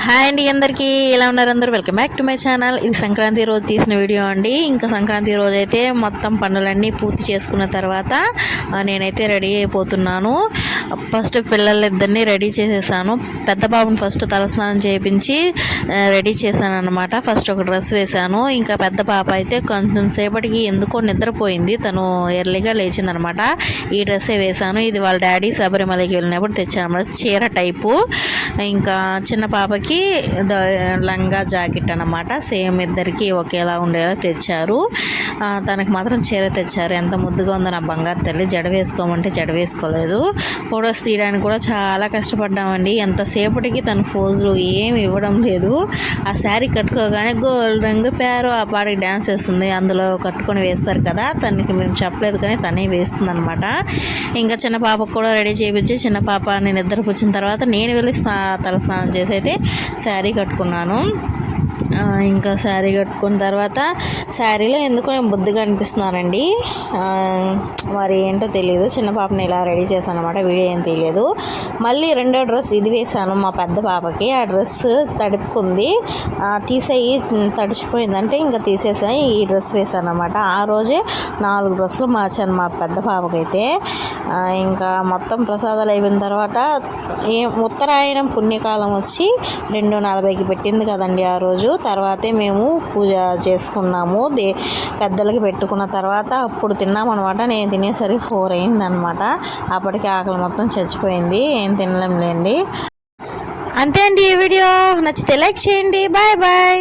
Hi అండి, అందరికీ ఎలా ఉన్నారు? అందరూ welcome back to my channel. ఇది సంక్రాంతి రోజు తీసిన వీడియో అండి. ఇంకా సంక్రాంతి రోజు అయితే మొత్తం పనులన్నీ పూర్తి చేసుకున్న తర్వాత నేనైతే రెడీ అయిపోతున్నాను. ఫస్ట్ పిల్లలిద్దరిని రెడీ చేసేసాను. పెద్ద బాబుని ఫస్ట్ తలస్నానం చేయించి రెడీ చేశాను అనమాట. ఫస్ట్ ఒక డ్రెస్ వేశాను. ఇంకా పెద్ద పాప అయితే కొంచెం సేపటికి ఎందుకో నిద్రపోయింది. తను ఎర్లీగా లేచిందనమాట. ఈ డ్రెస్సే వేశాను. ఇది వాళ్ళ డాడీ శబరిమలకి వెళ్ళినప్పుడు తెచ్చాను అనమాట, చీర టైపు. ఇంకా చిన్న పాపకి లంగా జాకెట్ అన్నమాట. సేమ్ ఇద్దరికి ఒకేలా ఉండేలా తెచ్చారు. తనకు మాత్రం చీర తెచ్చారు. ఎంత ముద్దుగా ఉందో నా బంగారు తల్లి. జడ వేసుకోమంటే జడ వేసుకోలేదు. ఫొటోస్ తీయడానికి కూడా చాలా కష్టపడ్డామండి. ఎంతసేపటికి తన ఫోజులు ఏమి ఇవ్వడం లేదు. ఆ శారీ కట్టుకోగానే గోల్డ్ రంగు పేరు ఆ పాటకి డ్యాన్స్ వేస్తుంది. అందులో కట్టుకొని వేస్తారు కదా, తనకి మేము చెప్పలేదు కానీ తనే వేస్తుంది అనమాట. ఇంకా చిన్న పాపకు కూడా రెడీ చేయించి చిన్న పాప నేను ఇద్దరు కూర్చున్న తర్వాత నేను వెళ్ళి తలస్నానం చేసి అయితే శారీ కట్టుకున్నాను. ఇంకా శారీ కట్టుకున్న తర్వాత శారీలో ఎందుకో నేను బుద్ధిగా అనిపిస్తున్నానండి. మరి ఏంటో తెలియదు. చిన్న పాపని ఇలా రెడీ చేశాను అనమాట. వీడియో ఏం తెలియదు. మళ్ళీ రెండో డ్రెస్ ఇది వేసాను మా పెద్ద పాపకి. ఆ డ్రెస్ తడుపుకుంది, తీసేయి తడిచిపోయిందంటే ఇంకా తీసేసాను. ఈ డ్రెస్ వేసాను అనమాట. ఆ రోజే 4 డ్రెస్సులు మార్చాను మా పెద్ద పాపకైతే. ఇంకా మొత్తం ప్రసాదాలు అయిపోయిన తర్వాత ఉత్తరాయణం పుణ్యకాలం వచ్చి 2:40కి పెట్టింది కదండి ఆ రోజు. తర్వాతే మేము పూజ చేసుకున్నాము. పెద్దలకి పెట్టుకున్న తర్వాత అప్పుడు తిన్నామన్నమాట. నేను తినేసరికి 4 అయిందనమాట. అప్పటికి ఆకలి మొత్తం చచ్చిపోయింది. ఏం తినలేంలేండి. అంతే అండి. ఈ వీడియో నచ్చితే లైక్ చేయండి. Bye bye.